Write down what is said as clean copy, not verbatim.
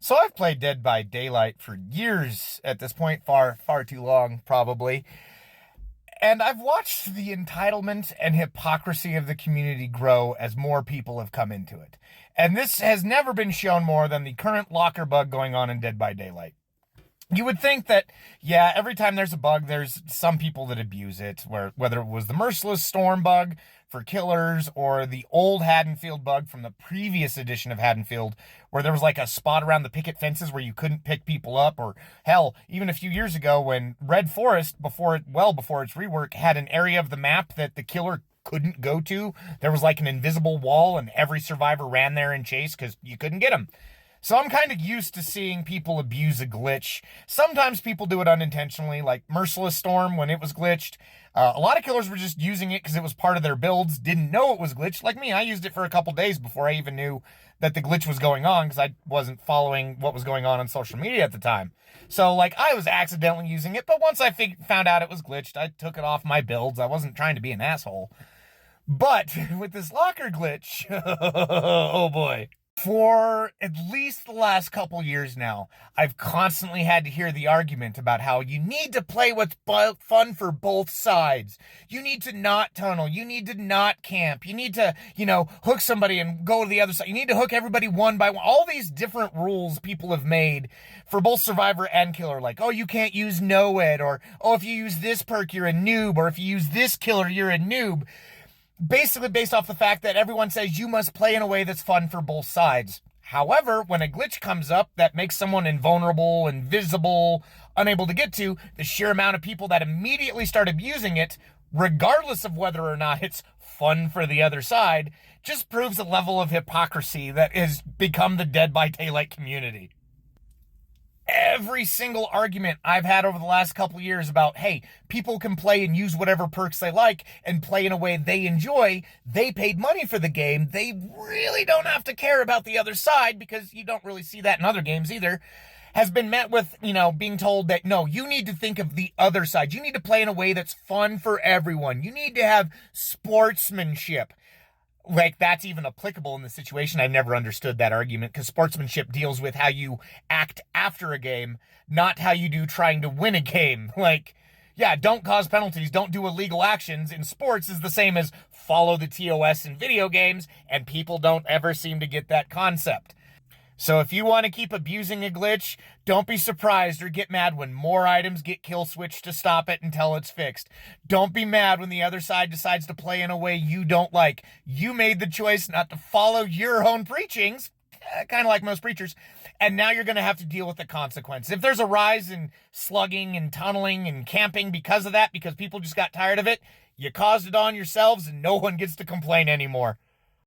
So I've played Dead by Daylight for years at this point, far too long, probably. And I've watched the entitlement and hypocrisy of the community grow as more people have come into it. And this has never been shown more than the current locker bug going on in Dead by Daylight. You would think that, yeah, every time there's a bug, there's some people that abuse it, whether it was the Merciless Storm bug for killers or the old Haddonfield bug from the previous edition of Haddonfield, where there was like a spot around the picket fences where you couldn't pick people up, or hell, even a few years ago when Red Forest, before its rework, had an area of the map that the killer couldn't go to. There was like an invisible wall and every survivor ran there and chased because you couldn't get them. So I'm kind of used to seeing people abuse a glitch. Sometimes people do it unintentionally, like Merciless Storm when it was glitched. A lot of killers were just using it because it was part of their builds, didn't know it was glitched. Like me, I used it for a couple days before I even knew that the glitch was going on because I wasn't following what was going on social media at the time. So, like, I was accidentally using it, but once I found out it was glitched, I took it off my builds. I wasn't trying to be an asshole. But with this locker glitch, oh boy. For at least the last couple years now, I've constantly had to hear the argument about how you need to play what's fun for both sides. You need to not tunnel. You need to not camp. You need to, hook somebody and go to the other side. You need to hook everybody one by one. All these different rules people have made for both Survivor and Killer. Like, oh, you can't use no-ed, or, oh, if you use this perk, you're a noob, or if you use this killer, you're a noob. Basically based off the fact that everyone says you must play in a way that's fun for both sides. However, when a glitch comes up that makes someone invulnerable, invisible, unable to get to, the sheer amount of people that immediately start abusing it, regardless of whether or not it's fun for the other side, just proves a level of hypocrisy that has become the Dead by Daylight community. Every single argument I've had over the last couple of years about, hey, people can play and use whatever perks they like and play in a way they enjoy. They paid money for the game. They really don't have to care about the other side, because you don't really see that in other games either. Has been met with, being told that, no, you need to think of the other side. You need to play in a way that's fun for everyone. You need to have sportsmanship. Like, that's even applicable in the situation. I've never understood that argument, because sportsmanship deals with how you act after a game, not how you do trying to win a game. Like, yeah, don't cause penalties, don't do illegal actions in sports is the same as follow the TOS in video games, and people don't ever seem to get that concept. So if you want to keep abusing a glitch, don't be surprised or get mad when more items get kill switched to stop it until it's fixed. Don't be mad when the other side decides to play in a way you don't like. You made the choice not to follow your own preachings, kind of like most preachers, and now you're going to have to deal with the consequence. If there's a rise in slugging and tunneling and camping because of that, because people just got tired of it, you caused it on yourselves and no one gets to complain anymore.